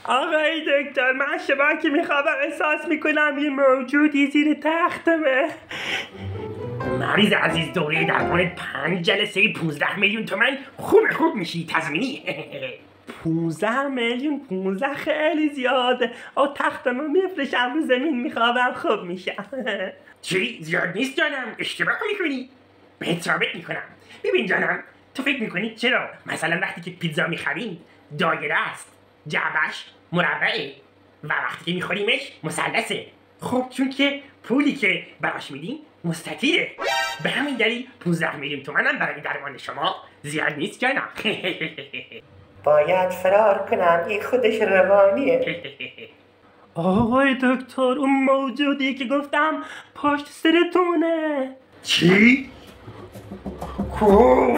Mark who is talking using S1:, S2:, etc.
S1: آقای دکتر، من شبا که میخوابم احساس میکنم یه موجودی زیر تختمه.
S2: مریض عزیز، دوره درمان 5 جلسه 15 میلیون تومن خوب میشی تضمینی.
S1: 15 میلیون 15 خیلی زیاده. تختمو میفرشم رو زمین میخوابم خوب میشم.
S2: چی؟ زیاد نیست جانم، اشتباه میکنی. بهت ثابت میکنم. ببین جانم، تو فکر میکنی چرا مثلا وقتی که پیتزا میخریم دایره است، جعبش مربعه و وقتی که میخوریمش مثلثه؟ خب چون که پولی که براش میدیم مستطیله. به همین دلیل 15 میلیون تومنم برای درمان شما زیاد نیست جانم.
S3: باید فرار کنم، این خودش روانیه.
S1: آقای دکتر، اون موجودی که گفتم پشت سرتونه.
S2: چی؟ کو؟